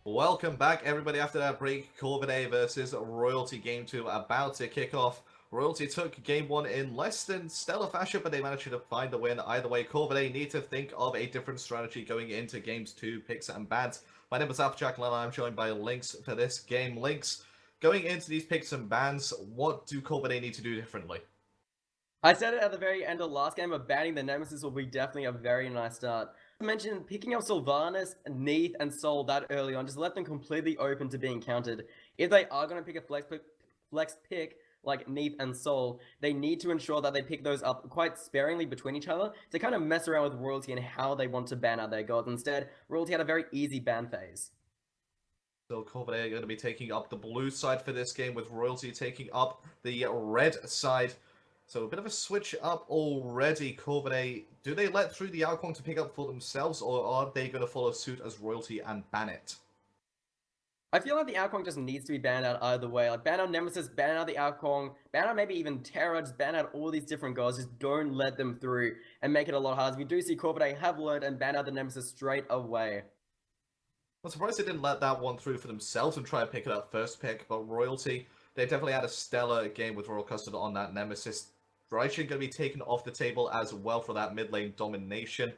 Welcome back, everybody. After that break, Corvidae versus Royalty Game 2 about to kick off. Royalty took Game 1 in less than stellar fashion, but they managed to find the win. Either way, Corvidae need to think of a different strategy going into Games 2, picks and bans. My name is Jack and I'm joined by Lynx for this game. Lynx, going into these picks and bans, what do Corvidae need to do differently? I said it at the very end of last game, but banning the Nemesis will be definitely a very nice start. I mentioned picking up Sylvanas, Neath, and Sol that early on, just let them completely open to being countered. If they are going to pick a flex pick like Neath and Sol, they need to ensure that they pick those up quite sparingly between each other to kind of mess around with Royalty and how they want to ban out their gods. Instead, Royalty had a very easy ban phase. So Corvidae are going to be taking up the blue side for this game, with Royalty taking up the red side. So a bit of a switch up already. Corvidae, do they let through the Alcon to pick up for themselves, or are they going to follow suit as Royalty and ban it? I feel like the Alcon just needs to be banned out either way. Like, ban out Nemesis, ban out the Alcon, ban out maybe even Terra, just ban out all these different gods. Just don't let them through and make it a lot harder. We do see Corvidae have learned and ban out the Nemesis straight away. I'm surprised they didn't let that one through for themselves and try and pick it up first pick, but Royalty, they definitely had a stellar game with Royal Custard on that Nemesis. Raishin going to be taken off the table as well for that mid lane domination.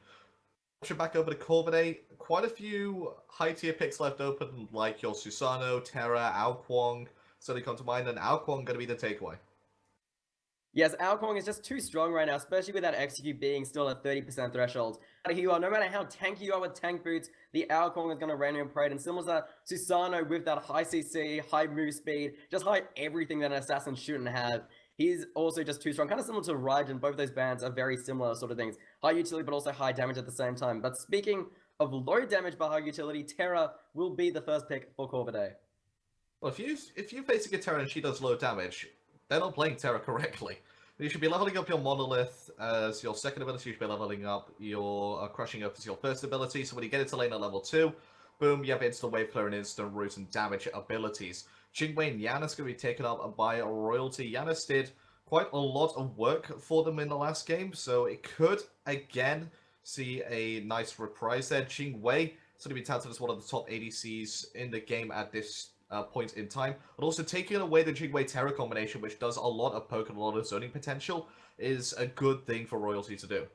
Back over to Corvidae, quite a few high tier picks left open, like your Susano, Terra, Aokwong, suddenly come to mind, and Aokwong going to be the takeaway. Yes, Alcon is just too strong right now, especially with that execute being still at 30% threshold. No matter how tanky you are with tank boots, the Alcon is going to random parade, and similar to Susano with that high CC, high move speed, just high everything that an assassin shouldn't have. He's also just too strong, kind of similar to Raijin. Both of those bands are very similar sort of things. High utility, but also high damage at the same time. But speaking of low damage but high utility, Terra will be the first pick for Corvidae. Well, if you're facing a Terra and she does low damage, they're not playing Terra correctly. You should be leveling up your Monolith as your second ability. You should be leveling up your Crushing Earth as your first ability. So when you get into lane at level 2, boom, you have instant wave clear and instant root and damage abilities. Jingwei and Yanis going to be taken up by Royalty. Yanis did quite a lot of work for them in the last game, so it could, again, see a nice reprise there. Jingwei is going to be touted as one of the top ADCs in the game at this point in time, but also taking away the Jingwei Terra combination, which does a lot of poke and a lot of zoning potential, is a good thing for Royalty to do.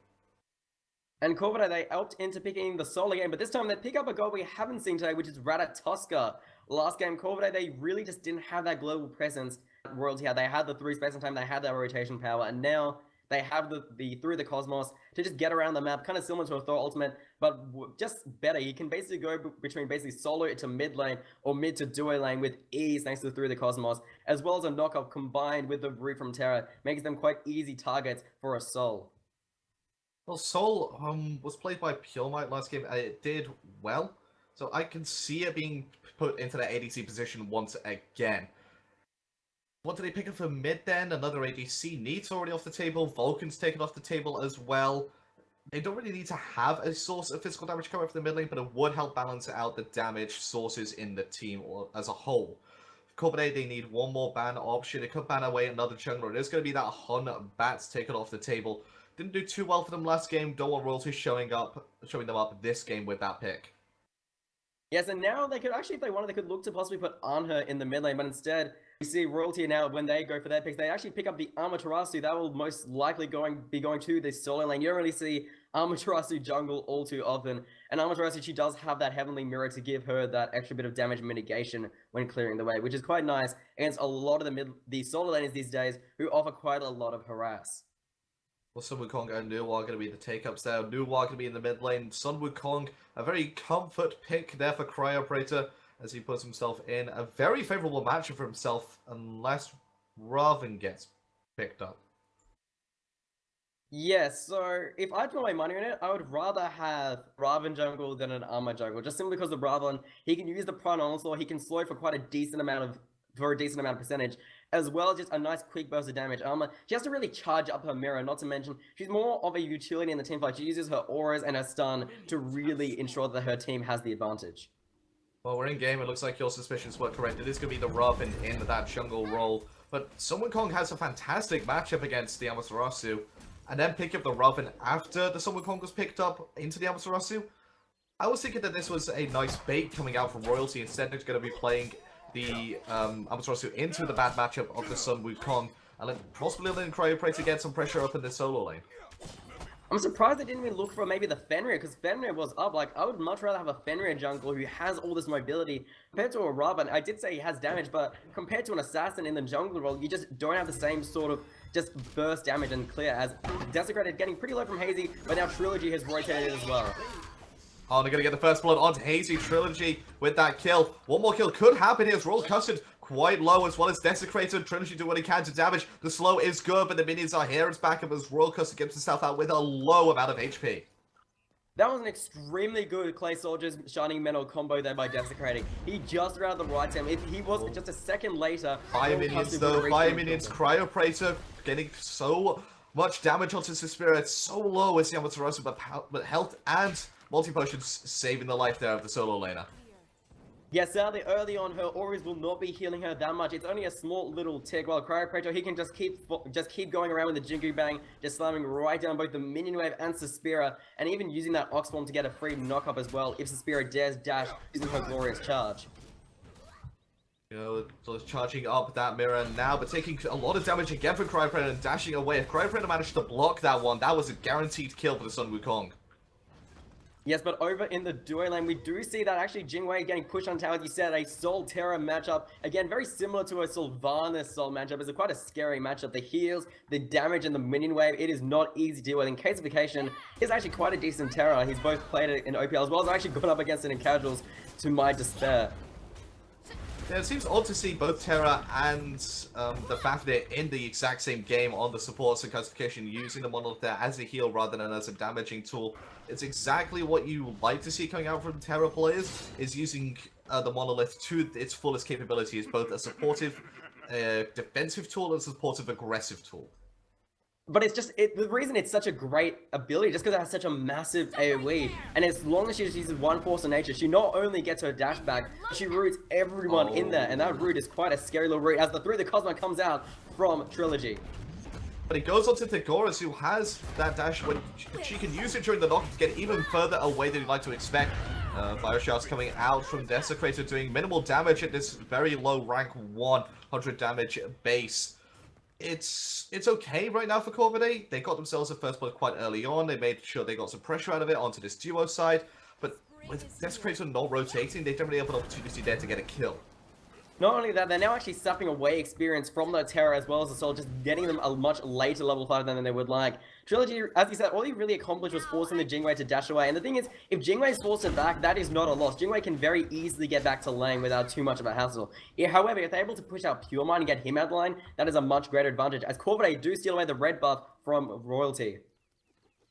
And Corvidae, they opt into picking the solo game, but this time they pick up a god we haven't seen today, which is Ratatoska. Last game, Corvidae, they really just didn't have that global presence Royalty had. They had the through space and time, they had that rotation power, and now they have the through the cosmos to just get around the map, kind of similar to a Thor ultimate, but just better. You can basically go between basically solo to mid lane or mid to duo lane with ease thanks to through the cosmos, as well as a knockoff combined with the root from Terra, makes them quite easy targets for a Sol. Well, Sol was played by Pure Might last game, and it did well, so I can see it being put into that ADC position once again. What do they pick up for mid then? Another ADC. Neat's already off the table. Vulcan's taken off the table as well. They don't really need to have a source of physical damage coming from the mid lane, but it would help balance out the damage sources in the team as a whole. For Corvidae, they need one more ban option. It could ban away another jungler. It is going to be that Hun Bats taken off the table. Didn't do too well for them last game. Don't want Royalty showing them up this game with that pick. Yes, and now they could actually, if they wanted, they could look to possibly put Anha in the mid lane, but instead, we see Royalty now, when they go for their picks, they actually pick up the Amaterasu. That will most likely be going to the solo lane. You don't really see Amaterasu jungle all too often, and Amaterasu, she does have that Heavenly Mirror to give her that extra bit of damage mitigation when clearing the way, which is quite nice against a lot of the solo laners these days who offer quite a lot of harass. Well, Sun Wukong and Nuwa are going to be the take-ups there. Nuwa going to be in the mid lane. Sun Wukong, a very comfort pick there for Cry Operator, as he puts himself in a very favourable matchup for himself, unless Raven gets picked up. Yes, so if I put my money on it, I would rather have Raven jungle than an Armor jungle, just simply because the Raven, he can use the Prime Onslaught, he can slow for quite a decent amount of percentage, as well as just a nice quick burst of damage. She has to really charge up her mirror, not to mention she's more of a utility in the team fight. She uses her auras and her stun to really ensure that her team has the advantage. Well, we're in game. It looks like your suspicions were correct. It is going to be the Raven in that jungle role. But Sun Wukong has a fantastic matchup against the Amaterasu. And then pick up the Raven after the Sun Wukong was picked up into the Amaterasu. I was thinking that this was a nice bait coming out from Royalty. Instead, they're going to be playing the Amaterasu into the bad matchup of the Sun Wukong, and then possibly letting Cryoprey to get some pressure up in the solo lane. I'm surprised they didn't even look for maybe the Fenrir, because Fenrir was up. Like, I would much rather have a Fenrir jungle who has all this mobility compared to a Robin. I did say he has damage, but compared to an assassin in the jungle role, you just don't have the same sort of just burst damage and clear as Desecrated getting pretty low from Hazy, but now Trilogy has rotated as well. Oh, they're going to get the first blood onto Hazy. Trilogy with that kill. One more kill could happen here as Royal Custard quite low, as well as Desecrated. Trilogy do what he can to damage. The slow is good, but the minions are here as backup as Royal Custard gets himself out with a low amount of HP. That was an extremely good Clay Soldiers Shining Metal combo there by Desecrating. He just ran the right time. If he was just a second later... Fire minions though, fire minions, Cryoprator getting so much damage onto his spirit, so low as the Amaterasu, but health and multi-potions saving the life there of the solo laner. Yeah, sadly, early on, her auras will not be healing her that much. It's only a small little tick, while Cryoprator, he can just keep going around with the Jingu Bang, just slamming right down both the Minion Wave and Suspira, and even using that Oxform to get a free knock-up as well, if Suspira dares dash using her Glorious Charge. You know, so it's charging up that mirror now, but taking a lot of damage again from Cryoprator and dashing away. If Cryoprator managed to block that one, that was a guaranteed kill for the Sun Wukong. Yes, but over in the duo lane, we do see that actually Jingwei getting pushed on tower. As you said, a Sol Terra matchup. Again, very similar to a Sylvanas Sol matchup. It's quite a scary matchup. The heals, the damage, and the minion wave, it is not easy to deal with. In Casification, he's actually quite a decent Terra. He's both played it in OPL as well as actually gone up against it in casuals, to my despair. Yeah, it seems odd to see both Terra and the Fafnir in the exact same game on the supports and Casification, using the Monolith there as a heal rather than as a damaging tool. It's exactly what you like to see coming out from Terra players, is using the Monolith to its fullest capabilities, both a supportive defensive tool and a supportive aggressive tool. But it's just, the reason it's such a great ability, just because it has such a massive AoE, and as long as she just uses one force of nature, she not only gets her dash back, but she roots everyone in there, and that root is quite a scary little root, as the 3 of the Cosmo comes out from Trilogy. But it goes on to Thegoras, who has that dash when she can use it during the knock to get even further away than you'd like to expect. Fire shots coming out from Desecrator, doing minimal damage at this very low rank 100 damage base. It's okay right now for Corvidae. They got themselves a first blood quite early on. They made sure they got some pressure out of it onto this duo side. But with Desecrator not rotating, they definitely have an opportunity there to get a kill. Not only that, they're now actually sapping away experience from the Terra as well as the Soul, just getting them a much later level fighter than they would like. Trilogy, as you said, all he really accomplished was forcing the Jingwei to dash away. And the thing is, if Jingwei's forced it back, that is not a loss. Jingwei can very easily get back to lane without too much of a hassle. However, if they're able to push out Pure Mind and get him out the lane, that is a much greater advantage, as Corvidae do steal away the red buff from Royalty.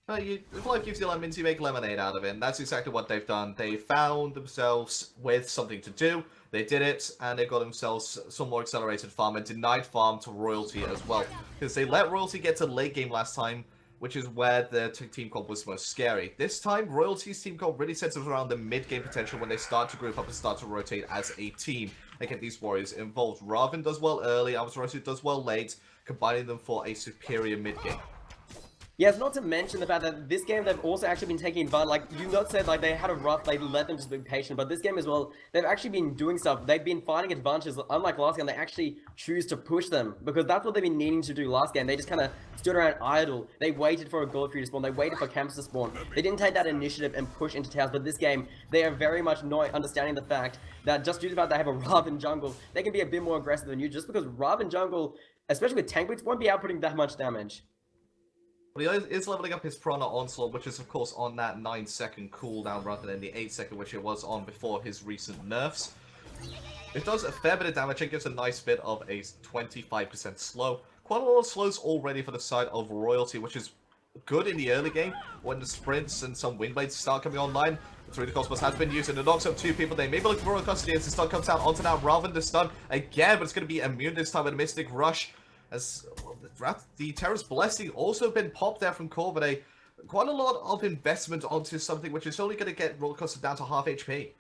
If life gives you lemons, you make lemonade out of it, and that's exactly what they've done. They found themselves with something to do, they did it, and they got themselves some more accelerated farm, and denied farm to Royalty as well. Because they let Royalty get to late game last time, which is where the team comp was most scary. This time, Royalty's team comp really centers around the mid-game potential when they start to group up and start to rotate as a team and get these warriors involved. Raven does well early, Amaterasu does well late, combining them for a superior mid-game. Yes, not to mention the fact that this game they've also actually been taking advantage. Like you not said, like they had a rough, they let them just be patient. But this game as well, they've actually been doing stuff. They've been finding advantages. Unlike last game, they actually choose to push them because that's what they've been needing to do last game. They just kind of stood around idle. They waited for a gold tree to spawn. They waited for camps to spawn. They didn't take that initiative and push into towers. But this game, they are very much not understanding the fact that just due to the fact they have a Raven jungle, they can be a bit more aggressive than you. Just because Raven jungle, especially with tank boots, won't be outputting that much damage. But he is leveling up his Prana Onslaught, which is of course on that 9-second cooldown rather than the 8-second which it was on before his recent nerfs. It does a fair bit of damage and gives a nice bit of a 25% slow. Quite a lot of slows already for the side of Royalty, which is good in the early game when the sprints and some wind blades start coming online. The 3 of the Cosmos has been used and it knocks up 2 people. They may be looking for Royal Custody as the stun comes out onto now Raven. The stun again, but it's going to be immune this time with a Mystic Rush. As the Terra's Blessing also been popped there from Corvidae. Quite a lot of investment onto something which is only going to get Roller Coaster down to half HP.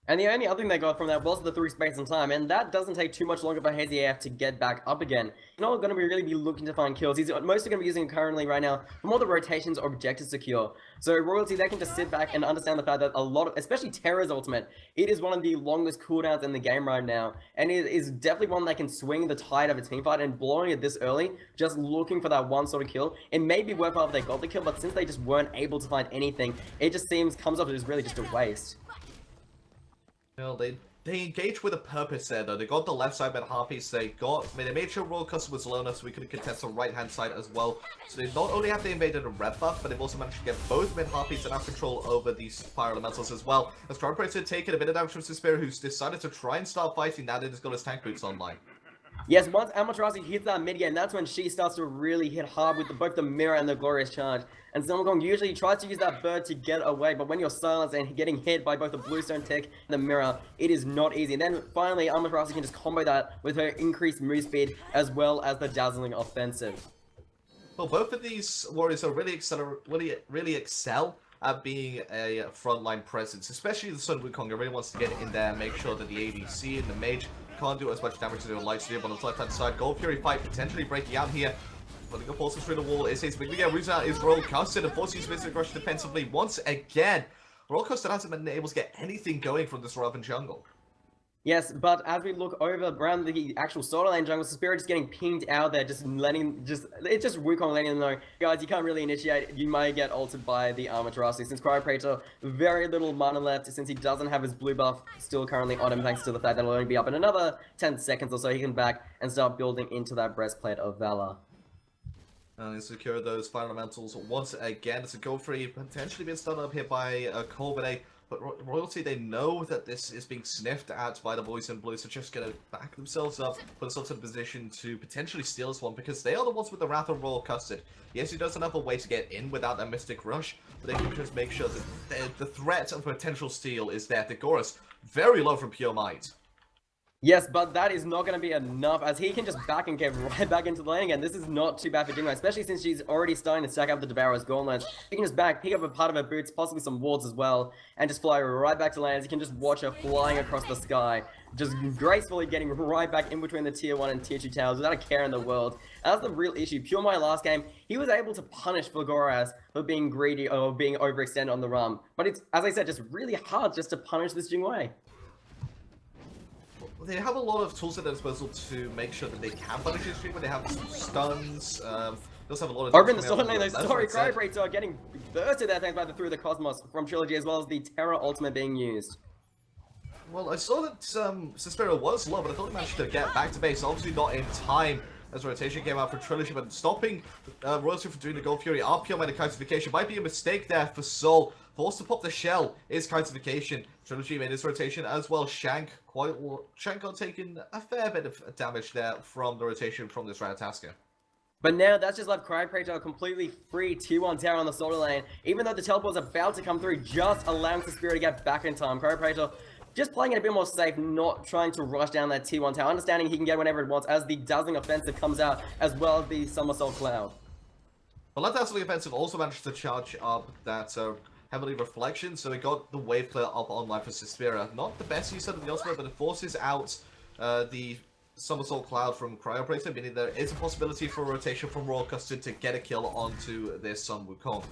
And the only other thing they got from that was the 3 space and time, and that doesn't take too much longer for Hazy AF to get back up again. He's not going to really be looking to find kills. He's mostly going to be using it currently right now for more the rotations or objectives secure. So Royalty, they can just sit back and understand the fact that a lot of, especially Terra's ultimate, it is one of the longest cooldowns in the game right now, and it is definitely one that can swing the tide of a teamfight, and blowing it this early, just looking for that one sort of kill, it may be worthwhile if they got the kill, but since they just weren't able to find anything, it just comes off as really just a waste. You know, they engaged with a purpose there, though. They got the left side mid half piece. They made sure Royal Custom was low enough so we could contest the right hand side as well. So they not only have they invaded a red buff, but they've also managed to get both mid half piece and have control over these fire elementals as well. As Corvidae had taken a bit of damage from Suspiria, who's decided to try and start fighting now that he's got his tank boots online. Yes, once Amaterasu hits that mid game, that's when she starts to really hit hard with both the mirror and the glorious charge. And Silvergong usually tries to use that bird to get away, but when you're silenced and getting hit by both the bluestone tech and the mirror, it is not easy. And then finally, Amaterasu can just combo that with her increased move speed as well as the dazzling offensive. Well, both of these warriors are really excel at being a frontline presence, especially the Sun Wukong. Really wants to get in there, make sure that the ADC and the mage can't do as much damage as they would like to do. But on the left-hand side, Gold Fury fight potentially breaking out here. Putting a forces through the wall is his big Ruza is Royal Custard and forcing his business aggression defensively once again. Royal Custard hasn't been able to get anything going from this Raven jungle. Yes, but as we look over around the actual solo lane jungle, Suspiria just getting pinged out there, it's just Wukong letting them know, guys, you can't really initiate, you might get ulted by the Amaterasu. Since Cryopraetor, very little mana left, since he doesn't have his blue buff still currently on him, thanks to the fact that it'll only be up in another 10 seconds or so, he can back and start building into that breastplate of valor. And secure those fire elementals once again. It's a Gold Free potentially being started up here by Corvidae. But Royalty, they know that this is being sniffed at by the boys in blue, so just going to back themselves up, put themselves in a position to potentially steal this one, because they are the ones with the Wrath of Royal Custard. Yes, he doesn't have a way to get in without that Mystic Rush, but they can just make sure that the threat of potential steal is there. The Gorus, very low from Pure Might. Yes, but that is not going to be enough, as he can just back and get right back into the lane again. This is not too bad for Jingo, especially since she's already starting to stack up the Devoureur's gauntlets. He can just pick up a part of her boots, possibly some wards as well, and just fly right back to lane, as you can just watch her flying across the sky, just gracefully getting right back in between the tier 1 and tier 2 towers without a care in the world. That's the real issue. Pure Might last game, he was able to punish Fulgoras for being greedy or being overextended on the run, but it's, as I said, just really hard just to punish this Jingwei. They have a lot of tools at their disposal to make sure that they can punish his streamer. They have some stuns. They also have a lot of... Over in the solo lane, though, sorry, Cryopraetor getting bursted there thanks by the Through the Cosmos from Trilogy, as well as the Terra ultimate being used. Well, I saw that Suspiria was low, but I thought he managed to get back to base. Obviously not in time as rotation came out for Trilogy, but stopping Royalty from doing the Gold Fury. RPO made a Kaiserfication. Might be a mistake there for Soul. Forced to pop the shell is Kaiserfication. Trilogy made his rotation as well. Shank got taken a fair bit of damage there from the rotation from this Ratatasker. But now that's just left Cryopraetor completely free tier 1 tower on the solo lane. Even though the teleport's about to come through, just allowing Suspiria to get back in time. Cryopraetor just playing it a bit more safe, not trying to rush down that tier 1 tower, understanding he can get whenever it wants as the Dazzling Offensive comes out, as well as the Somersault Cloud. Well, that Dazzling Offensive also managed to charge up that Heavenly Reflection, so it got the wave clear up online for Suspiria. Not the best use of the ultimate, but it forces out the Somersault Cloud from Cryopraetor, meaning there is a possibility for a rotation from Royal Custard to get a kill onto this Sun Wukong.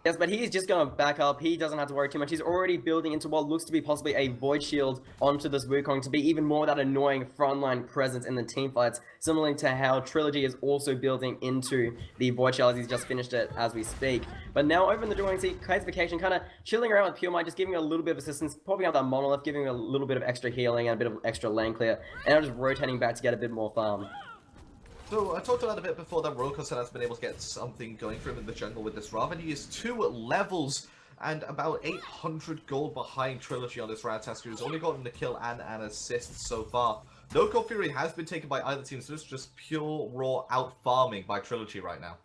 Yes, but he's just going to back up. He doesn't have to worry too much. He's already building into what looks to be possibly a Void Shield onto this Wukong to be even more that annoying frontline presence in the teamfights, similarly to how Trilogy is also building into the Void Shield as he's just finished it as we speak. But now over in the dueling seat, Kaiserfication kind of chilling around with Pure Might, just giving a little bit of assistance, popping out that Monolith, giving a little bit of extra healing and a bit of extra lane clear, and now just rotating back to get a bit more farm. So, I talked about a bit before that Royal Custard has been able to get something going for him in the jungle with this Raven. He is 2 levels and about 800 gold behind Trilogy on this Ratatasker, who's only gotten the kill and an assist so far. No Gold Fury has been taken by either team, so this is just pure raw out-farming by Trilogy right now.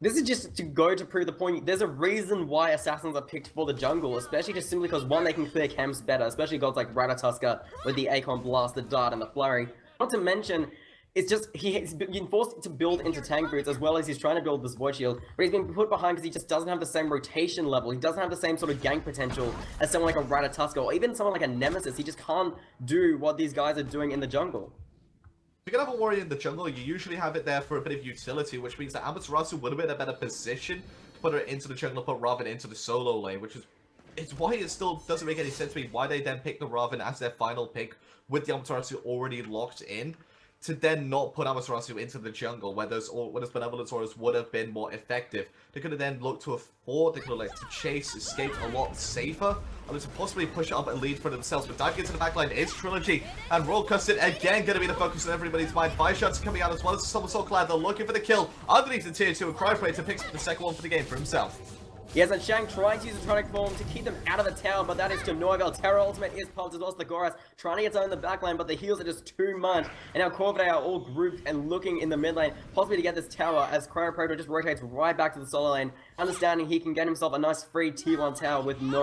This is just to go to prove the point. There's a reason why Assassins are picked for the jungle, especially just simply because, one, they can clear camps better, especially gods like Ratatusker with the Acorn Blast, the Dart, and the Flurry. Not to mention, it's just he's been forced to build into tank boots as well as he's trying to build this void shield, but he's been put behind because he just doesn't have the same rotation level. He doesn't have the same sort of gank potential as someone like a Ratatuska or even someone like a Nemesis. He just can't do what these guys are doing in the jungle. If you're gonna have a warrior in the jungle, you usually have it there for a bit of utility, which means that Amaterasu would have been in a better position to put her into the jungle, put Raven into the solo lane, which is it's why it still doesn't make any sense to me why they then pick the Raven as their final pick with the Amaterasu already locked in, to then not put Amaterasu into the jungle where those Benevolent Auras would have been more effective. They could have then looked to afford, they could have to chase, escape a lot safer, or to possibly push up a lead for themselves. But diving into the backline is Trilogy, and Royal Custard again going to be the focus on everybody's mind. 5 shots coming out as well as Somersault Clad. They're looking for the kill underneath the tier 2, and Cryoprator picks up the second one for the game for himself. Yes, and Shang trying to use the Tronic form to keep them out of the tower, but that is to no avail. Terra ultimate is popped as well as the Goras trying to get down in the backline, but the heals are just too much. And now Corvidae are all grouped and looking in the mid lane, possibly to get this tower as Cryoprator just rotates right back to the solo lane, understanding he can get himself a nice free T1 tower with no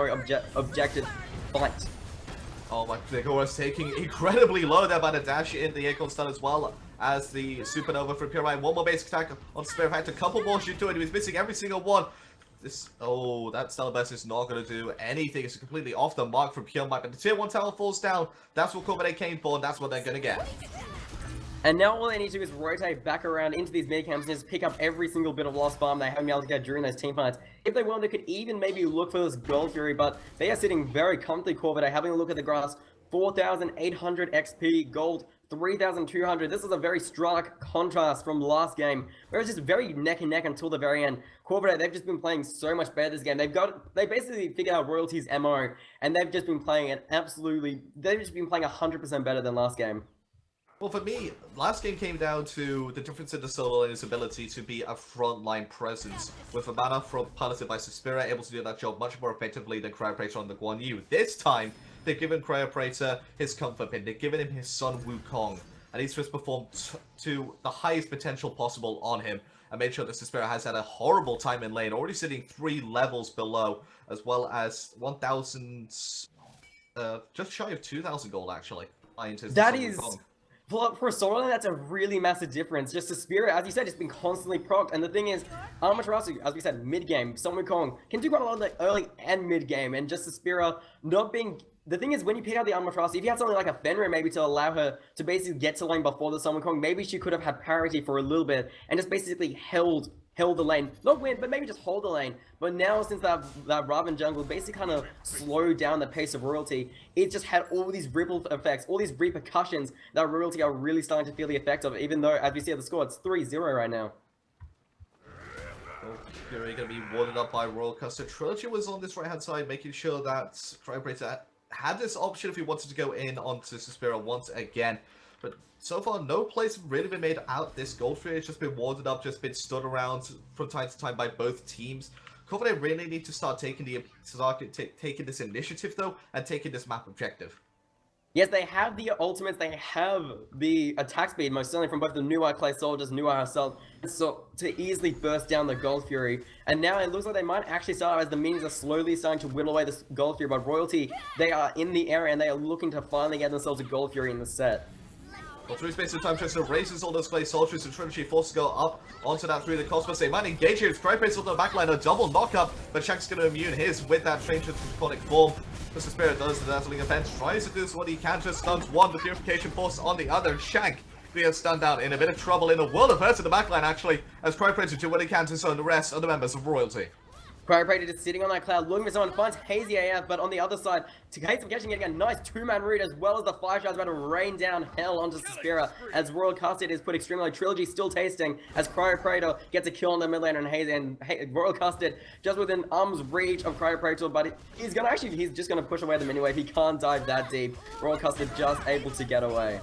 objective fight. Oh my, the Goras taking incredibly low there by the dash in the Acorn stun as well as the Supernova from Purine. One more basic attack on Spirit. In fact, a couple more should do it. He was missing every single one. That Stellar Burst is not going to do anything. It's completely off the mark from Pure Might, but the tier 1 tower falls down. That's what Corvidae came for, and that's what they're going to get. And now all they need to do is rotate back around into these mid camps and just pick up every single bit of lost farm they haven't been able to get during those team fights. If they want, they could even maybe look for this Gold Fury, but they are sitting very comfortably. Corvidae having a look at the grass. 4,800 XP, gold 3,200. This is a very stark contrast from last game, where it's just very neck and neck until the very end. Corvidae, they've just been playing so much better this game. They basically figured out Royalty's MO, and they've just been playing it they've just been playing 100% better than last game. Well, for me, last game came down to the difference in the solo and his ability to be a frontline presence, with Amana piloted by Suspira able to do that job much more effectively than Cryoprator on the Guan Yu. This time, they've given Cryoprator his comfort pin, they've given him his son Wukong, and he's just performed to the highest potential possible on him, and made sure that Suspira has had a horrible time in lane, already sitting 3 levels below, as well as 1,000, just shy of 2,000 gold actually. That is... For a solo lane, that's a really massive difference. Just Suspira, as you said, it's been constantly procced. And the thing is, Amaterasu, as we said, mid-game, Son Wukong can do quite a lot of the early and mid-game. And just Suspira not being... The thing is, when you pick out the Amaterasu, if you had something like a Fenrir maybe to allow her to basically get to lane before the Son Wukong, maybe she could have had parity for a little bit and just basically held the lane. Not win, but maybe just hold the lane. But now, since that Raven jungle basically kind of slowed down the pace of Royalty, it just had all these ripple effects, all these repercussions that Royalty are really starting to feel the effect of, even though, as we see at the score, it's 3-0 right now. Fury going to be warded up by Royal Custard. Trilogy was on this right-hand side, making sure that Cryoprator had this option if he wanted to go in onto Suspira once again. But so far, no plays have really been made out. This Gold Fury has just been warded up, just been stood around from time to time by both teams. Corvidae really need to start taking this initiative, though, and taking this map objective. Yes, they have the ultimates, they have the attack speed, most certainly from both the New Eye Clay Soldiers, New Eye herself, so to easily burst down the Gold Fury. And now it looks like they might actually start, as the minions are slowly starting to whittle away this Gold Fury, but Royalty, they are in the area and they are looking to finally get themselves a Gold Fury in the set. Well, through space and time, Chester raises all those clay soldiers and Trilogy forced to go up onto that through the Cosmos. They might engage here. It's Cryoprator on the backline, a double knockup, but Shank's going to immune his with that change of draconic form. The Spirit does the dazzling event, tries to do what he can, just stuns one, the Purification Force on the other. Shank being stunned out, in a bit of trouble, in a world of hurt in the backline actually, as Cryoprator do what he can to stun the rest of the members of Royalty. Cryoprator just sitting on that cloud, looking for someone, finds Hazy AF, but on the other side, Takehisa catching getting a nice 2-man root, as well as the 5 shots about to rain down hell onto Suspira, as Royal Custard is put extremely low. Trilogy still tasting, as Cryoprator gets a kill on the mid lane and Hazy, and Royal Custard just within arm's reach of Cryoprator, but he's just gonna push away the mini wave. He can't dive that deep. Royal Custard just able to get away.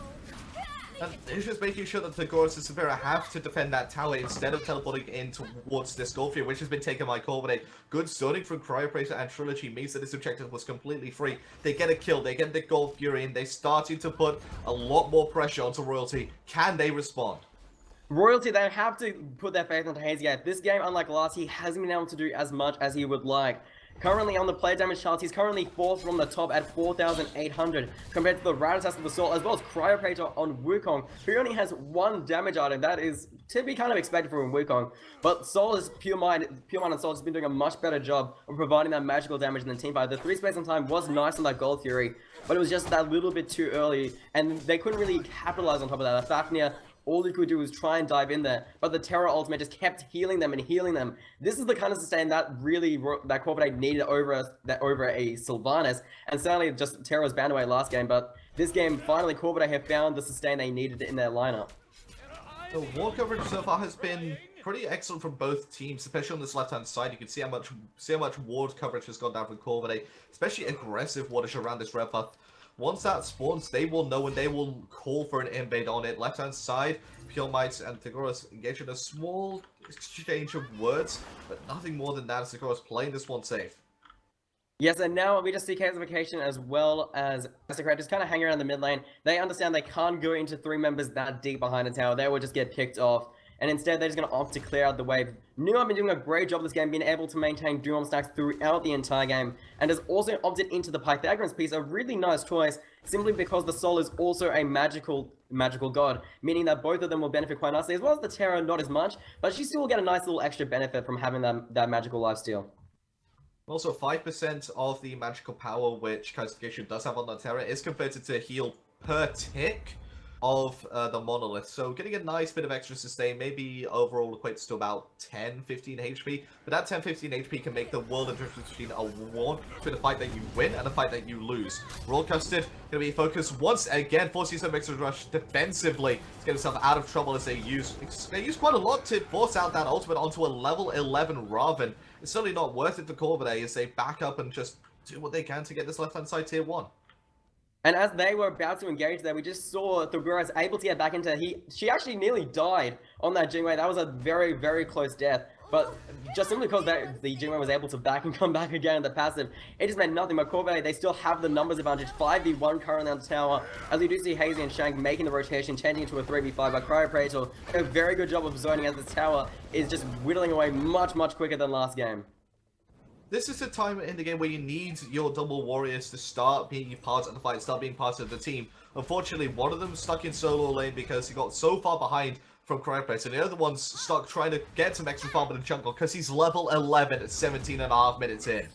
And it's just making sure that the Goras and Severa have to defend that tower instead of teleporting in towards this Gold Fury, which has been taken by Corvidae. Good starting from Cryoprator and Trilogy means that this objective was completely free. They get a kill, they get the Gold Fury in, they starting to put a lot more pressure onto Royalty. Can they respond? Royalty, they have to put their faith into Hazy. This game, unlike last, he hasn't been able to do as much as he would like. Currently on the player damage charts, he's currently 4th from the top at 4,800 compared to the Ratatask of the Soul, as well as Cryopraetor on Wukong, who only has 1 damage item. That is to be kind of expected from Wukong. But Soul is Pure Mind and Soul has been doing a much better job of providing that magical damage in the teamfight. The 3 space on time was nice on that Gold Fury, but it was just that little bit too early, and they couldn't really capitalize on top of that. Fafnir, all you could do was try and dive in there, but the Terra ultimate just kept healing them and healing them. This is the kind of sustain that really that Corvidae needed over a Sylvanas, and certainly just Terra was banned away last game, but this game finally Corvidae have found the sustain they needed in their lineup. The ward coverage so far has been pretty excellent from both teams, especially on this left-hand side. You can see how much ward coverage has gone down from Corvidae, especially aggressive wardage around this red buff. Once that spawns, they will know and they will call for an invade on it. Left-hand side, Pure Might and Tagoras engage in a small exchange of words, but nothing more than that as Tagoras playing this one safe. Yes, and now we just see Chaosification as well as Massacre just kind of hang around the mid lane. They understand they can't go into 3 members that deep behind a tower. They will just get picked off. And instead, they're just going to opt to clear out the wave. Numa have been doing a great job this game, being able to maintain Doom stacks throughout the entire game, and has also opted into the Pythagorean's piece, a really nice choice, simply because the Soul is also a magical god, meaning that both of them will benefit quite nicely, as well as the Terra not as much, but she still will get a nice little extra benefit from having that magical lifesteal. Also, 5% of the magical power which Chaosification does have on the Terra is converted to heal per tick of the monolith, so getting a nice bit of extra sustain, maybe overall equates to about 10-15 HP, but that 10-15 HP can make the world of difference between a fight that you win and a fight that you lose. Royal Custard going to be focused once again, forcing some extra rush defensively to get himself out of trouble as they use quite a lot to force out that ultimate onto a level 11 Raven. It's certainly not worth it for Corvidae as they back up and just do what they can to get this left-hand side tier 1. And as they were about to engage there, we just saw Thugura able to get back into... She actually nearly died on that Jingwei. That was a very, very close death. But just simply because the Jingwei was able to back and come back again in the passive, it just meant nothing. But Corvidae, they still have the numbers advantage. 5v1 currently on the tower. As we do see Hazy and Shank making the rotation, changing into a 3v5 by Cryopraetor. A very good job of zoning as the tower is just whittling away much, much quicker than last game. This is a time in the game where you need your double warriors to start being part of the fight, start being part of the team. Unfortunately, one of them stuck in solo lane because he got so far behind from Cryopraetor, and the other one's stuck trying to get some extra farm in the jungle because he's level 11 at 17.5 minutes in.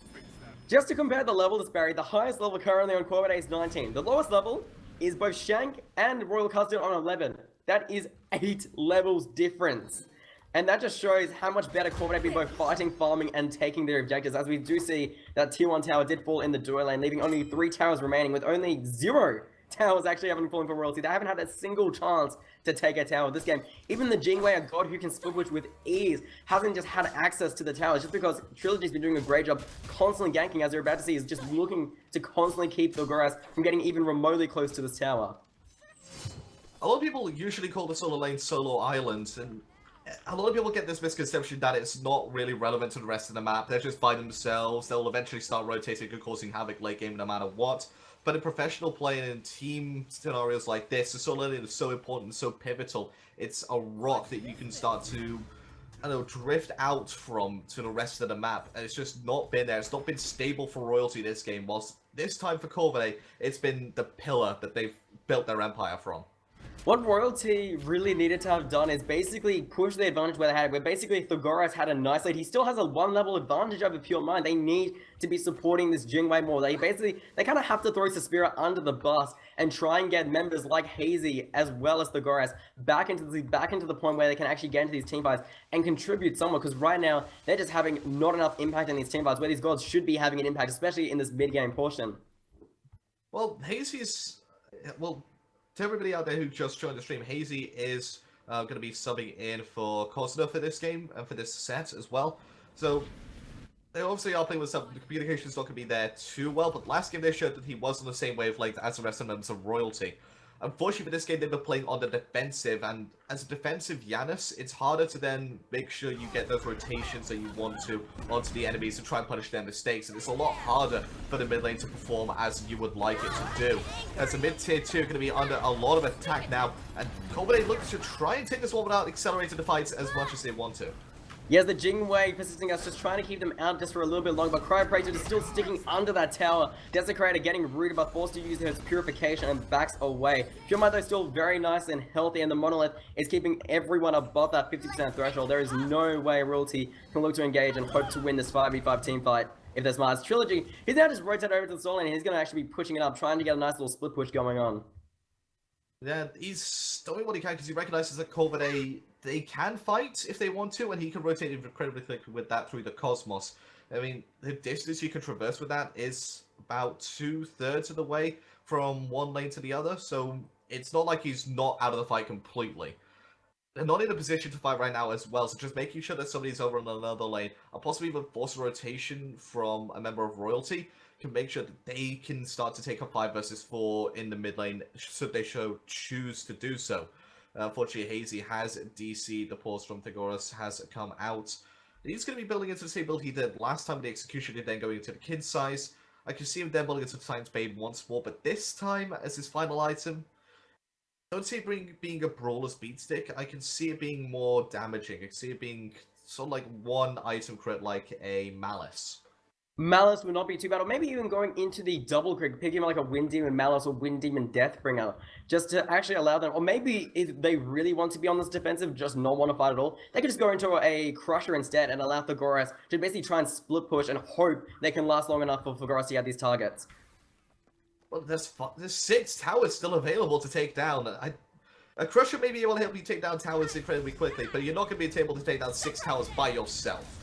Just to compare the level disparity, the highest level currently on Corvidae is 19. The lowest level is both Shank and Royal Custard on 11. That is 8 levels difference. And that just shows how much better Corvidae be both fighting, farming, and taking their objectives, as we do see that tier 1 tower did fall in the duo lane, leaving only 3 towers remaining, with only 0 towers actually having fallen for royalty. They haven't had a single chance to take a tower this game. Even the Jingwei, a god who can switch with ease, hasn't just had access to the towers, just because Trilogy's been doing a great job constantly ganking, as you're about to see, is just looking to constantly keep the Goras from getting even remotely close to this tower. A lot of people usually call the solo lane solo islands, and a lot of people get this misconception that it's not really relevant to the rest of the map. They're just by themselves. They'll eventually start rotating and causing havoc late game no matter what. But in professional play and in team scenarios like this, the solo lane is so important and so pivotal. It's a rock that you can start to, I don't know, drift out from to the rest of the map. And it's just not been there. It's not been stable for royalty this game. Whilst this time for Corvidae, it's been the pillar that they've built their empire from. What Royalty really needed to have done is basically push the advantage where they had it, where basically Thugoras had a nice lead. He still has a 1 level advantage over Pure Mind. They need to be supporting this Jingwei more. They kind of have to throw Suspira under the bus and try and get members like Hazy as well as Thugoras back into the point where they can actually get into these teamfights and contribute somewhat, because right now they're just having not enough impact in these teamfights where these gods should be having an impact, especially in this mid-game portion. Well, Hazy's... Well, to everybody out there who just joined the stream, Hazy is going to be subbing in for Corvidae for this game and for this set as well. So they obviously are playing with some. The communication's not going to be there too well, but last game they showed that he was on the same wavelength as the rest of members of Royalty. Unfortunately for this game, they've been playing on the defensive, and as a defensive Janus, it's harder to then make sure you get those rotations that you want to onto the enemies to try and punish their mistakes, and it's a lot harder for the mid lane to perform as you would like it to do. As the mid tier 2 going to be under a lot of attack now, and Corvidae looks to try and take this one without accelerating the fights as much as they want to. Yes, the Jingwei persisting us, just trying to keep them out just for a little bit longer, but Cryopractor is still sticking under that tower. Desecrator getting rooted, but forced to use his purification and backs away. Pure Might though still very nice and healthy, and the Monolith is keeping everyone above that 50% threshold. There is no way Royalty can look to engage and hope to win this 5v5 team fight. If there's Mars Trilogy, he's now just rotated over to the Soul Lane, and he's going to actually be pushing it up, trying to get a nice little split push going on. Yeah, he's doing what he can because he recognizes that Corvidae, they can fight if they want to, and he can rotate incredibly quickly with that through the Cosmos. I mean, the distance you can traverse with that is about 2/3 of the way from one lane to the other, so it's not like he's not out of the fight completely. They're not in a position to fight right now as well, so just making sure that somebody's over on another lane, and possibly even force a rotation from a member of Royalty, can make sure that they can start to take a 5 versus 4 in the mid lane, should they choose to do so. Unfortunately, Hazy has DC'd, the pause from Thegoras has come out. He's going to be building into the same build he did last time with the Executioner, then going into the Kid Size. I can see him then building into the Titan Spade once more, but this time, as his final item, I don't see it being a Brawler's Beatstick. I can see it being more damaging. I can see it being sort of like one item crit like a Malice. Malice would not be too bad, or maybe even going into the double crit, picking like a Wind Demon Malice or Wind Demon Deathbringer, just to actually allow them, or maybe if they really want to be on this defensive, just not want to fight at all, they could just go into a Crusher instead and allow Thegoras to basically try and split push and hope they can last long enough for Thegoras to get these targets. Well, there's 6 towers still available to take down. A Crusher may be able to help you take down towers incredibly quickly, but you're not going to be able to take down 6 towers by yourself.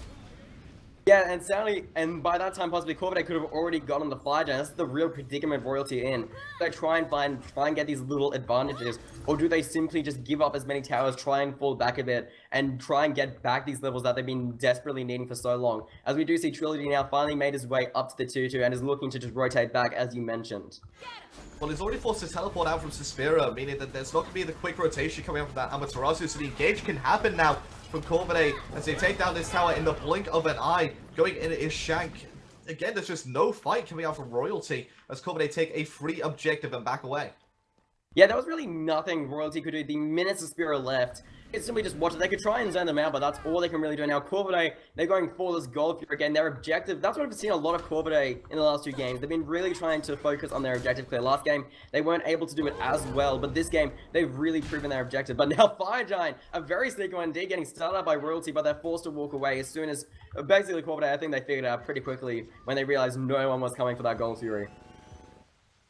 Yeah, and sadly, and by that time, possibly Corvidae could have already gotten the fire giant. That's the real predicament Royalty in. They try and get these little advantages, or do they simply just give up as many towers, try and fall back a bit, and try and get back these levels that they've been desperately needing for so long? As we do see Trilogy now finally made his way up to the 2-2 and is looking to just rotate back, as you mentioned. Well, he's already forced to teleport out from Suspira, meaning that there's not going to be the quick rotation coming up from that Amaterasu, so the engage can happen now from Corvidae as they take down this tower in the blink of an eye. Going in is Shank. Again, there's just no fight coming out from Royalty as Corvidae take a free objective and back away. Yeah, there was really nothing Royalty could do. The minutes of Suspira left, it's simply just watch it. They could try and zone them out, but that's all they can really do now. Corvidae, they're going for this gold here again. Their objective, that's what we've seen a lot of Corvidae in the last 2 games. They've been really trying to focus on their objective clear. Last game, they weren't able to do it as well, but this game, they've really proven their objective. But now Fire Giant, a very sneaky one indeed, getting started out by Royalty, but they're forced to walk away as soon as, basically Corvidae, I think they figured it out pretty quickly when they realized no one was coming for that Gold Fury.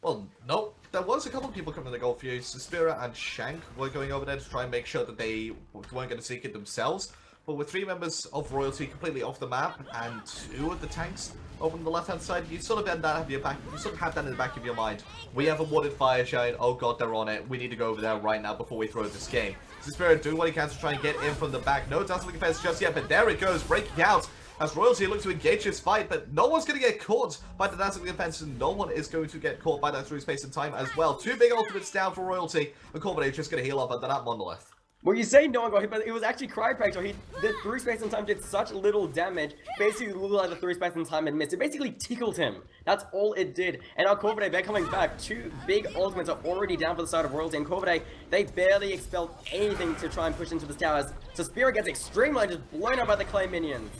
Well, nope. There was a couple of people coming to the Gold Fury. Suspira and Shank were going over there to try and make sure that they weren't going to seek it themselves. But with 3 members of Royalty completely off the map and 2 of the tanks over on the left-hand side, you sort of have that in the back of your mind. We have a warded Fire Giant. Oh god, they're on it. We need to go over there right now before we throw this game. Suspira doing what he can to try and get in from the back. No dazzling defense just yet, but there it goes, breaking out. As Royalty looks to engage this fight, but no one's going to get caught by the dazzling defense, and no one is going to get caught by that through space and time as well. 2 big ultimates down for Royalty, and Corvidae just going to heal up under that Monolith. Well, you say no one got hit, but it was actually Cryopractor. The through space and time did such little damage, basically looked like the through space and time had missed. It basically tickled him. That's all it did. And now Corvidae, they're coming back. 2 big ultimates are already down for the side of Royalty, and Corvidae, they barely expelled anything to try and push into the towers. So Suspira gets extremely just blown up by the clay minions.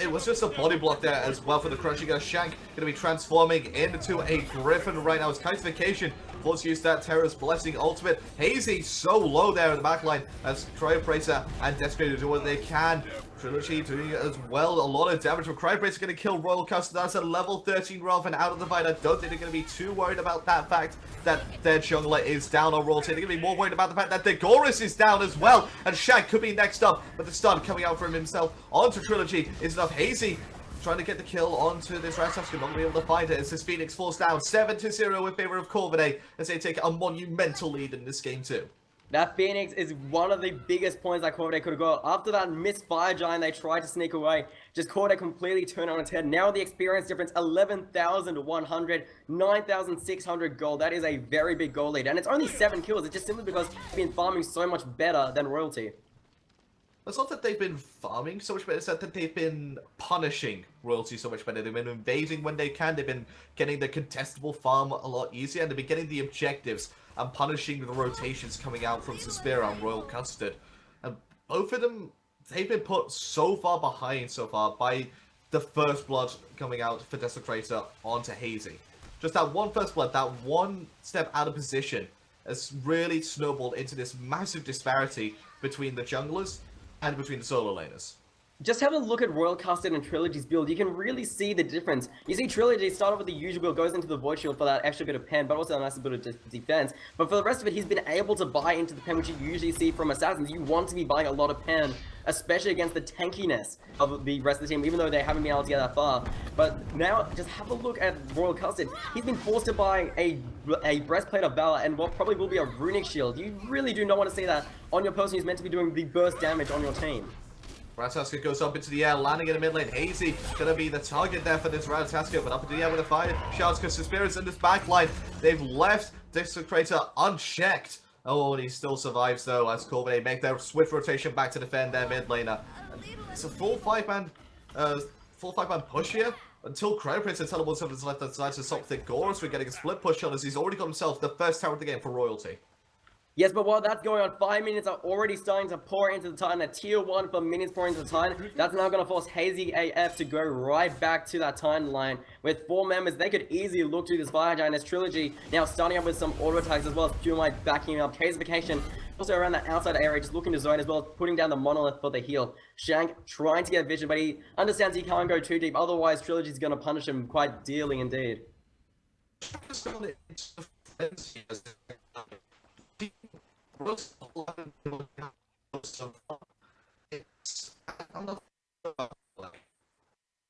It was just a body block there as well for the Crushing. Shank going to be transforming into a Griffin right now. His Kitification forced to use that Terror's Blessing ultimate. Hazy so low there in the backline as Cryopracer and Desecrator do what they can. Trilogy doing it as well. A lot of damage from Cryopracer going to kill Royal Custard. That's a level 13 Rolf and out of the fight. I don't think they're going to be too worried about that fact that their jungler is down on Royalty. They're going to be more worried about the fact that Thegoras is down as well. And Shank could be next up. But the stun coming out from himself onto Trilogy is enough. Hazy trying to get the kill onto this Ratatosk, not going to be able to find it as this Phoenix falls down 7-0 in favor of Corvidae as they take a monumental lead in this game too. That Phoenix is one of the biggest points that Corvidae could have got. After that missed Fire Giant, they tried to sneak away. Just Corvidae completely turned on its head. Now the experience difference, 11,100, 9,600 gold. That is a very big gold lead. And it's only 7 kills. It's just simply because they've been farming so much better than Royalty. It's not that they've been farming so much better, it's that they've been punishing Royalty so much better. They've been invading when they can, they've been getting the contestable farm a lot easier, and they've been getting the objectives and punishing the rotations coming out from Suspira and Royal Custard. And both of them, they've been put so far behind so far by the first blood coming out for Desecrator onto Hazy. Just that one first blood, that one step out of position has really snowballed into this massive disparity between the junglers and between the solo laners. Just have a look at Royal Custard and Trilogy's build. You can really see the difference. You see Trilogy start off with the usual build, goes into the Void Shield for that extra bit of pen, but also a nice bit of defense. But for the rest of it, he's been able to buy into the pen, which you usually see from Assassins. You want to be buying a lot of pen, especially against the tankiness of the rest of the team, even though they haven't been able to get that far. But now, just have a look at Royal Custard. He's been forced to buy a Breastplate of Valor and what probably will be a Runic Shield. You really do not want to see that on your person who's meant to be doing the burst damage on your team. Ratataska goes up into the air, landing in the mid lane. Hazy gonna be the target there for this Ratataska, but up into the air with a fire shots because Suspirius in this back line. They've left Desecrator unchecked. Oh, and he still survives though as Corvidae make their swift rotation back to defend their mid laner. It's a full five-man push here until Cryopraetor teleports over to the left-hand side to stop Thigoras. We're getting a split push on as he's already got himself the first tower of the game for Royalty. Yes, but while that's going on, 5 minutes are already starting to pour into the Titan. A tier 1 for minutes pouring into the Titan. That's now going to force Hazy AF to go right back to that Titan line. With 4 members, they could easily look through this Fire Giant as Trilogy. Now starting up with some auto attacks as well as Pure Might backing up. Chaosification also around that outside area, just looking to zone as well as putting down the Monolith for the heal. Shank trying to get vision, but he understands he can't go too deep. Otherwise, Trilogy's going to punish him quite dearly indeed.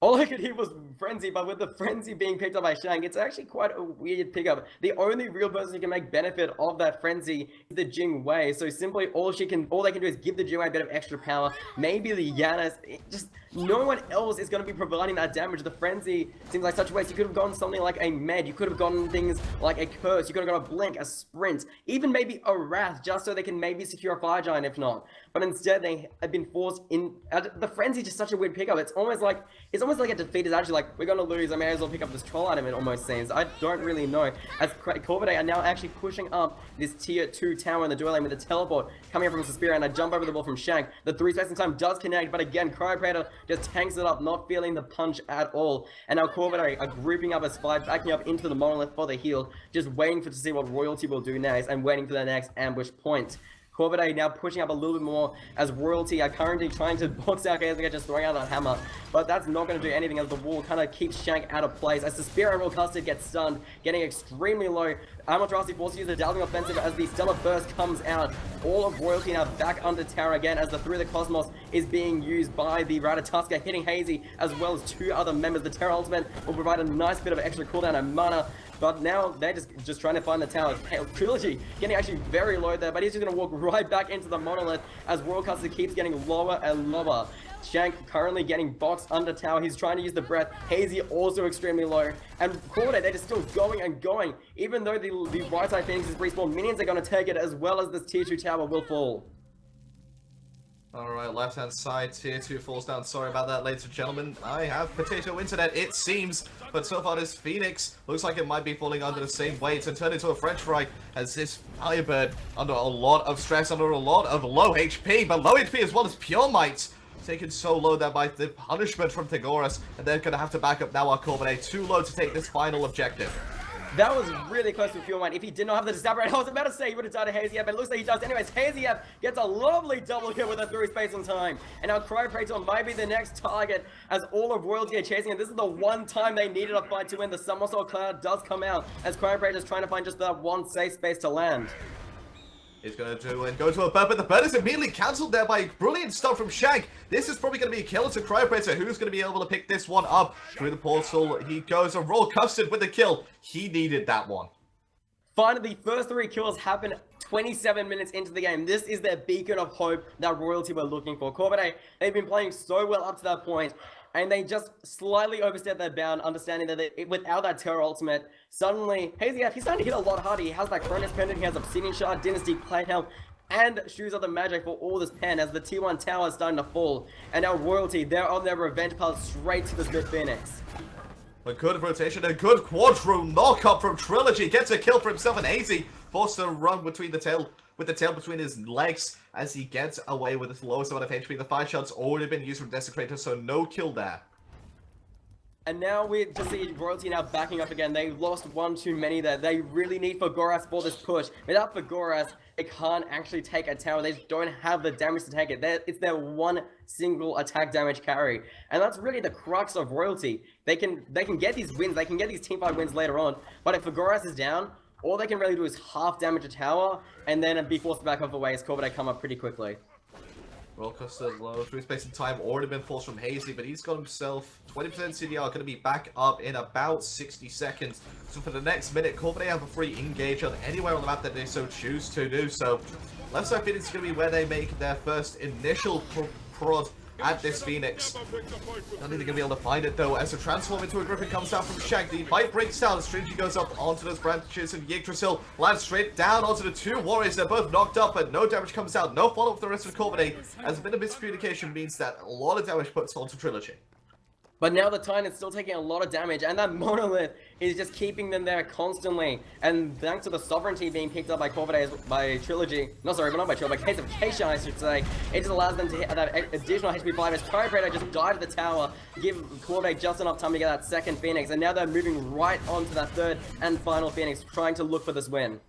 All I could hear was Frenzy, but with the Frenzy being picked up by Shang, it's actually quite a weird pickup. The only real person who can make benefit of that Frenzy is the Jing Wei. So simply all they can do is give the Jing Wei a bit of extra power. Maybe the Yanis, just no one else is going to be providing that damage. The Frenzy seems like such a waste. You could have gone something like a Med, you could have gotten things like a Curse, you could have got a Blink, a Sprint, even maybe a Wrath, just so they can maybe secure a Fire Giant if not. But instead they have been forced in. The Frenzy is just such a weird pickup. It's almost like a defeat is actually like, we're gonna lose, I may as well pick up this troll item, it almost seems. I don't really know. As Corvidae are now actually pushing up this tier 2 tower in the dual lane with a teleport coming up from Suspiria and a jump over the wall from Shank. The 3 spacing time does connect, but again, Cryopraetor just tanks it up, not feeling the punch at all. And now Corvidae are grouping up as 5, backing up into the Monolith for the heal, just waiting to see what Royalty will do next and waiting for their next ambush point. Corvidae now pushing up a little bit more as Royalty are currently trying to box out Chaos, just throwing out that hammer, but that's not going to do anything as the wall kind of keeps Shank out of place as Suspiria and Royal Custard gets stunned, getting extremely low. Amaterasu forces to use the Dazzling Offensive as the Stellar Burst comes out. All of Royalty now back under tower again as the Through the Cosmos is being used by the Ratataska, hitting Hazy as well as 2 other members. The Terra Ultimate will provide a nice bit of extra cooldown and mana. But now they're just trying to find the tower. Trilogy getting actually very low there, but he's just going to walk right back into the Monolith as Royal Custard keeps getting lower and lower. Shank currently getting boxed under tower. He's trying to use the breath. Hazy also extremely low. And Corvidae, they're just still going and going. Even though the right side Phoenix is respawned, minions are going to take it as well as this tier 2 tower will fall. Alright, left hand side, tier 2 falls down. Sorry about that, ladies and gentlemen. I have potato internet, it seems. But so far this Phoenix looks like it might be falling under the same weight and turn into a French fry as this Firebird under a lot of stress, under a lot of low HP, but low HP as well as Pure Might. Taken so low there by the punishment from Thigoras, and they're going to have to back up now our Corvidae, too low to take this final objective. That was really close to Pure Might. If he did not have the Disabler, I was about to say he would have died to Hazy F, but it looks like he does. Anyways, Hazy F gets a lovely double kill with a 3 space in time. And now Cryopraetor might be the next target as all of Royalty are chasing him. This is the one time they needed a fight to win. The Somersault Cloud does come out as Cryopraetor is trying to find just that one safe space to land. He's going to do and go to a bird, but the bird is immediately cancelled there by brilliant stuff from Shank. This is probably going to be a killer to Cryopraetor, who's going to be able to pick this one up. Through the portal, he goes, a Royal Custard with the kill. He needed that one. Finally, the first 3 kills happen 27 minutes into the game. This is their beacon of hope that Royalty were looking for. Corvidae, they've been playing so well up to that point, and they just slightly overstepped their bound, understanding that without that Terror Ultimate, suddenly, Hazy F, he's starting to hit a lot harder. He has that Cronus Pendant, he has Obsidian Shard, Dynasty Plate Helm, and Shoes of the Magic for all this pen as the tier 1 tower is starting to fall. And now Royalty, they're on their revenge path straight to the Smith Phoenix. A good rotation, a good quadru knock-up from Trilogy. Gets a kill for himself, and Hazy forced to run between the tail, with the tail between his legs. as he gets away with his lowest amount of HP. The fire shot's already been used from Desecrator, so no kill there. And now we just see Royalty now backing up again. They lost one too many there. They really need Fagoras for this push. Without Fagoras, they can't actually take a tower. They just don't have the damage to take it. It's their one single attack damage carry. And that's really the crux of Royalty. They can get these wins. They can get these teamfight wins later on. But if Fagoras is down, all they can really do is half damage a tower and then be forced back off away as Corvidae come up pretty quickly. Rollcoaster low, through space and time, already been forced from Hazy, but he's got himself 20% CDR, going to be back up in about 60 seconds. So for the next minute, Corvidae have a free engage on anywhere on the map that they so choose to do. So left side Phoenix is going to be where they make their first initial prod at this Phoenix. I don't think they're going to be able to find it though, as the transform into a Griffin comes down from Shag. The fight breaks down, Stringy goes up onto those branches of Yggdrasil, lands straight down onto the two warriors. They're both knocked up, but no damage comes out. No follow-up for the rest of Corvidae, as a bit of miscommunication means that a lot of damage puts onto Trilogy. But now the Titan is still taking a lot of damage, and that Monolith is just keeping them there constantly. And thanks to the Sovereignty being picked up by Corvidae, by Trilogy, not by Casification, I should say, it just allows them to hit that additional HP 5 as Tyrapraetor just dive the tower, give Corvidae just enough time to get that second Phoenix, and now they're moving right on to that third and final Phoenix, trying to look for this win.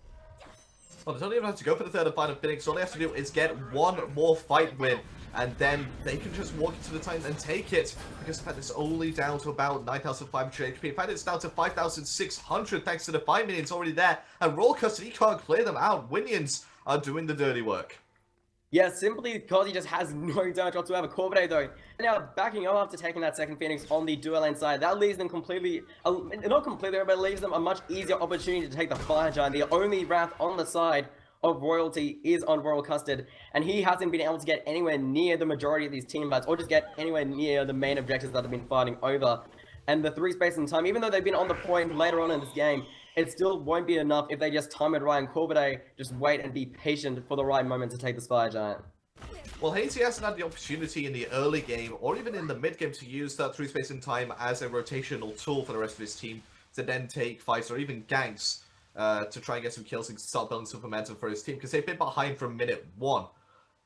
Well, they don't even have to go for the third and final Phoenix. All they have to do is get one more fight win, and then they can just walk into the Titan and take it, because in fact it's only down to about 9,500 HP. In fact, it's down to 5,600 thanks to the 5 minions already there, and Roll Custody can't clear them out. Winions are doing the dirty work. Yeah, simply because he just has no damage whatsoever. Corvidae though, now backing up after taking that second Phoenix on the dual lane side, that leaves them completely, not completely, but it leaves them a much easier opportunity to take the Fire Giant. The only Wrath on the side of Royalty is on Royal Custard, and he hasn't been able to get anywhere near the majority of these team fights, or just get anywhere near the main objectives that they've been fighting over. And the 3 space and time, even though they've been on the point later on in this game, it still won't be enough if they just time it right, and Corvidae just wait and be patient for the right moment to take this Fire Giant. Well, Hazy hasn't had the opportunity in the early game, or even in the mid game, to use that 3 space and time as a rotational tool for the rest of his team to then take fights or even ganks to try and get some kills and start building some momentum for his team, because they've been behind from minute 1.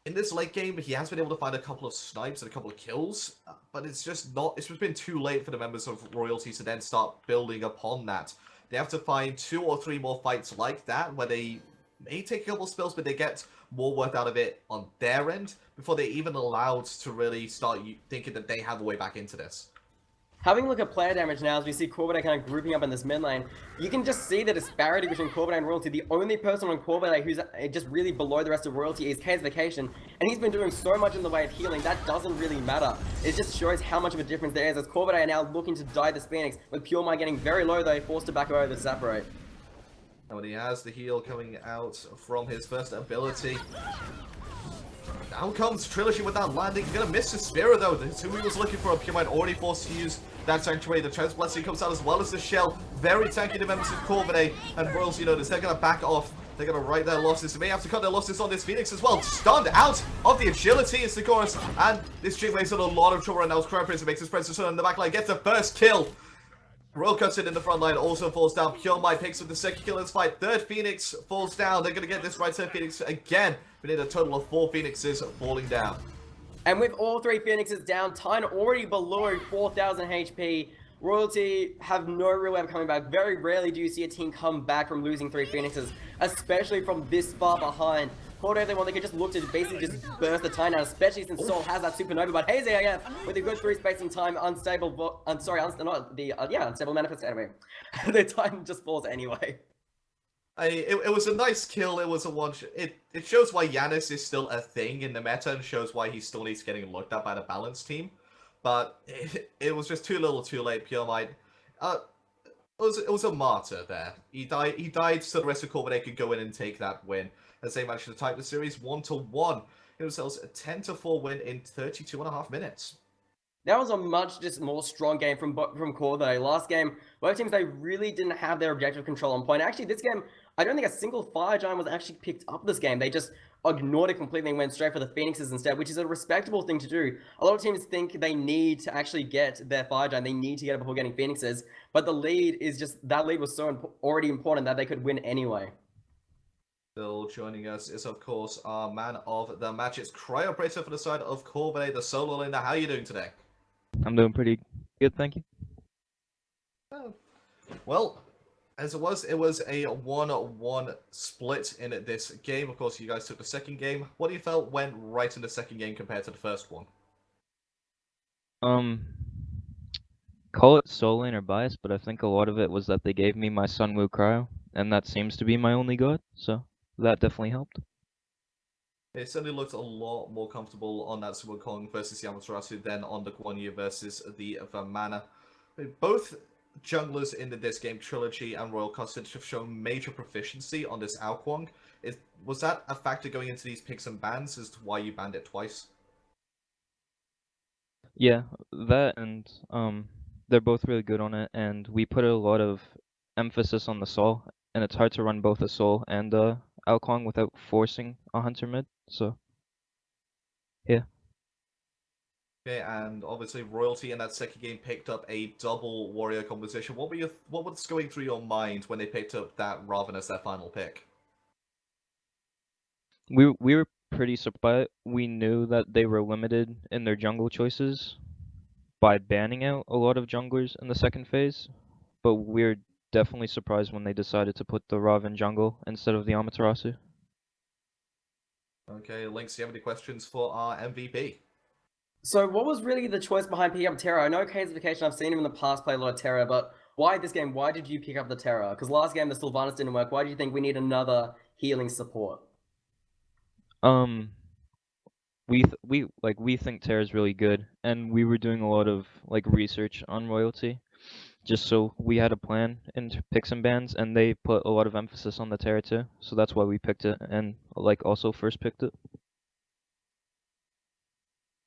In this late game, he has been able to find a couple of snipes and a couple of kills, but it's just been too late for the members of Royalty to then start building upon that. They have to find 2 or 3 more fights like that, where they may take a couple of spills, but they get more worth out of it on their end before they're even allowed to really start thinking that they have a way back into this. Having a look at player damage now, as we see Corvidae kind of grouping up in this mid lane, you can just see the disparity between Corvidae and Royalty. The only person on Corvidae who's just really below the rest of Royalty is Casification, and he's been doing so much in the way of healing, that doesn't really matter. It just shows how much of a difference there is, as Corvidae are now looking to die this Phoenix, with Pure Mind getting very low though, forced to back away with the Separate. And when he has the heal coming out from his first ability, down comes Trilogy with that landing. He's gonna miss the Spira though. That's who he was looking for. Pure Mind already forced to use that Sanctuary. The Trance Blessing comes out as well as the Shell. Very tanky to members of Corvidae, and Royals, you notice, they're gonna back off. They're gonna write their losses. They may have to cut their losses on this Phoenix as well. Stunned out of the agility is the chorus, and this Jinwei's in a lot of trouble right now. Crown Prince makes his presence in the back line, gets the first kill. Royal cuts it in the front line, also falls down. Pure Mind picks up the second kill in this fight. Third Phoenix falls down. They're going to get this right side Phoenix again. We need a total of 4 Phoenixes falling down. And with all 3 Phoenixes down, Titan already below 4,000 HP. Royalty have no real way of coming back. Very rarely do you see a team come back from losing 3 Phoenixes, especially from this far behind. Corvidae, they could just look to basically just burst the Titan out, especially since Soul has that supernova. But Hazy AF with a good 3 space and time, unstable, unstable manifest anyway. The Titan just falls anyway. It was a nice kill. It was a one. It shows why Yanis is still a thing in the meta, and shows why he still needs getting looked at by the balanced team. But it was just too little, too late. Pure Mind. It was a martyr there. He died so the rest of Corvidae could go in and take that win, as they managed to tie the series 1-1. It themselves a 10-4 win in 32.5 minutes. That was a much just more strong game from Corvidae. Last game, both teams, they really didn't have their objective control on point. Actually, this game, I don't think a single Fire Giant was actually picked up this game. They just ignored it completely and went straight for the Phoenixes instead, which is a respectable thing to do. A lot of teams think they need to actually get their Fire Giant. They need to get it before getting Phoenixes, but the lead is just, that lead was so already important that they could win anyway. Still joining us is, of course, our man of the match. It's Cryopracer for the side of Corvidae, the solo laner. How are you doing today? I'm doing pretty good, thank you. Oh. Well, as it was a 1-1 split in this game. Of course, you guys took the second game. What do you felt went right in the second game compared to the first one? Call it soul lane or bias, but I think a lot of it was that they gave me my Sunwoo Cryo, and that seems to be my only god, so that definitely helped. It certainly looked a lot more comfortable on that Super Kong versus Yamato than on the Guan Yu versus the Vamana. Both junglers in the this game, Trilogy and Royal Custard, have shown major proficiency on this Ao Kuang. Was that a factor going into these picks and bans as to why you banned it twice? Yeah, that and they're both really good on it, and we put a lot of emphasis on the soul, and it's hard to run both a soul and Alcong without forcing a hunter mid, so yeah. Okay, and obviously Royalty in that second game picked up a double warrior composition. What was going through your mind when they picked up that Raven as their final pick? We were pretty surprised. We knew that they were limited in their jungle choices by banning out a lot of junglers in the second phase, but we're definitely surprised when they decided to put the Raven jungle instead of the Amaterasu. Okay, Lynx, do you have any questions for our MVP? So what was really the choice behind picking up Terra? I know Kane's Vacation, I've seen him in the past play a lot of Terra, but why this game? Why did you pick up the Terra? Because last game the Sylvanas didn't work. Why do you think we need another healing support? We think Terra's really good, and we were doing a lot of research on Royalty, just so we had a plan in picks and bans, and they put a lot of emphasis on the Terra too, so that's why we picked it, and also first picked it.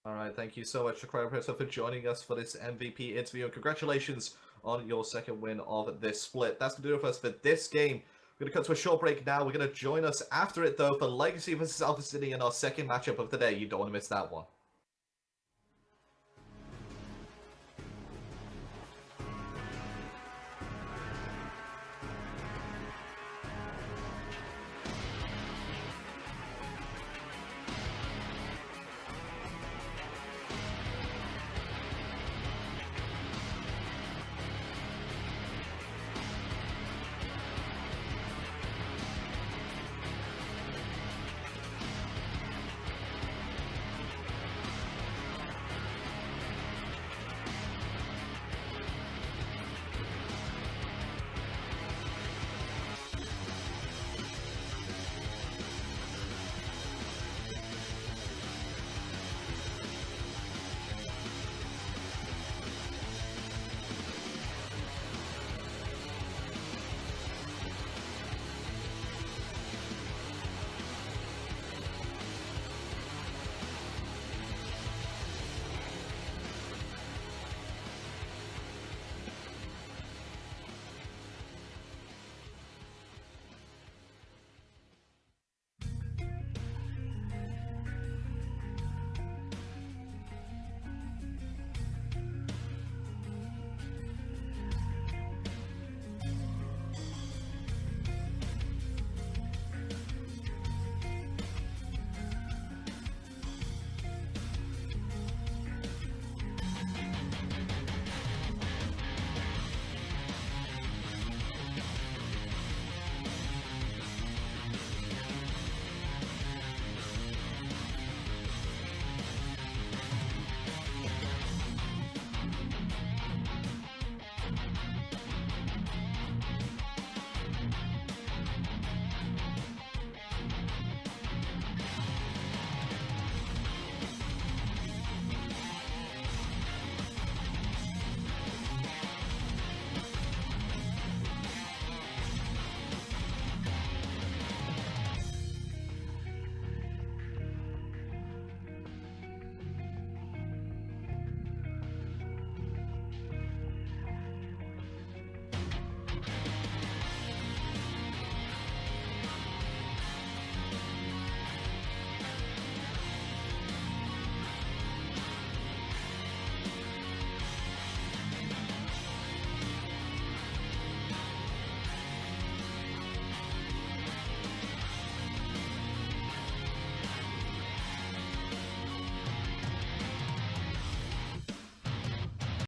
Alright, thank you so much to Cryopracer for joining us for this MVP interview, and congratulations on your second win of this split. That's going to do it for us for this game. We're going to cut to a short break now. We're going to join us after it, though, for Legacy vs Alpha City in our second matchup of the day. You don't want to miss that one.